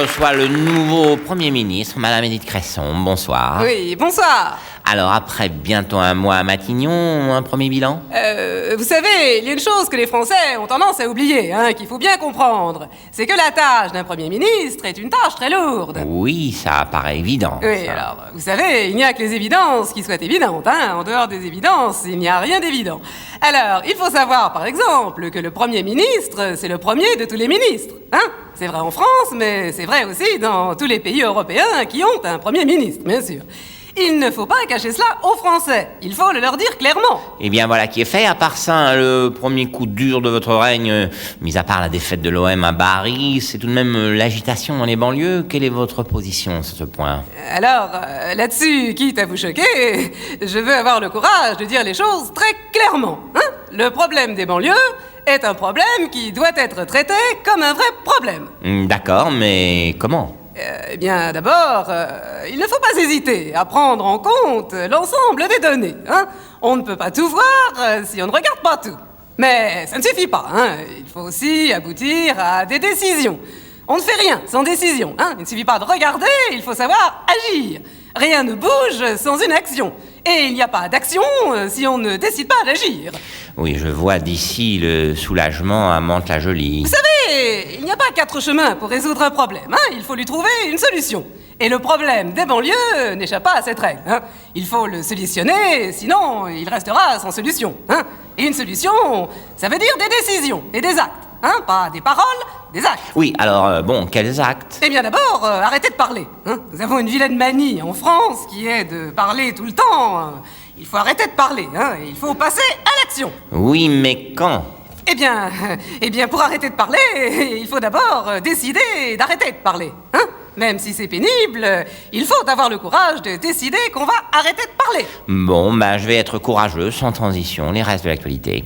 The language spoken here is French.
reçois le nouveau Premier ministre, Madame Édith Cresson. Bonsoir. Oui, bonsoir. Alors, après bientôt un mois à Matignon, un premier bilan? Vous savez, il y a une chose que les Français ont tendance à oublier, qu'il faut bien comprendre. C'est que la tâche d'un Premier ministre est une tâche très lourde. Oui, ça paraît évident. Oui, ça. alors, vous savez, il n'y a que les évidences qui soient évidentes. En dehors des évidences, il n'y a rien d'évident. Alors, il faut savoir, par exemple, que le Premier ministre, c'est le premier de tous les ministres. C'est vrai en France, mais c'est vrai aussi dans tous les pays européens qui ont un Premier ministre, bien sûr. Il ne faut pas cacher cela aux Français. Il faut le leur dire clairement. Eh bien, voilà qui est fait. À part ça, le premier coup dur de votre règne, mis à part la défaite de l'OM à Bari, c'est tout de même l'agitation dans les banlieues. Quelle est votre position sur ce point? Alors, là-dessus, quitte à vous choquer, je veux avoir le courage de dire les choses très clairement. Le problème des banlieues est un problème qui doit être traité comme un vrai problème. D'accord, mais comment? Eh bien, d'abord, il ne faut pas hésiter à prendre en compte l'ensemble des données. On ne peut pas tout voir si on ne regarde pas tout. Mais ça ne suffit pas. Il faut aussi aboutir à des décisions. On ne fait rien sans décision. Il ne suffit pas de regarder, il faut savoir agir. Rien ne bouge sans une action. Et il n'y a pas d'action si on ne décide pas d'agir. Oui, je vois d'ici le soulagement à Mantes-la-Jolie. Vous savez, il n'y a pas 4 chemins pour résoudre un problème. Il faut lui trouver une solution. Et le problème des banlieues n'échappe pas à cette règle. Il faut le solutionner, sinon il restera sans solution. Et une solution, ça veut dire des décisions et des actes. Pas des paroles, des actes. Oui, alors, quels actes? Eh bien d'abord, arrêtez de parler. Nous avons une vilaine manie en France qui est de parler tout le temps. Il faut arrêter de parler, il faut passer à l'action. Oui, mais quand? Eh bien, pour arrêter de parler, il faut d'abord décider d'arrêter de parler. Même si c'est pénible, il faut avoir le courage de décider qu'on va arrêter de parler. Bon, je vais être courageux, sans transition, les restes de l'actualité.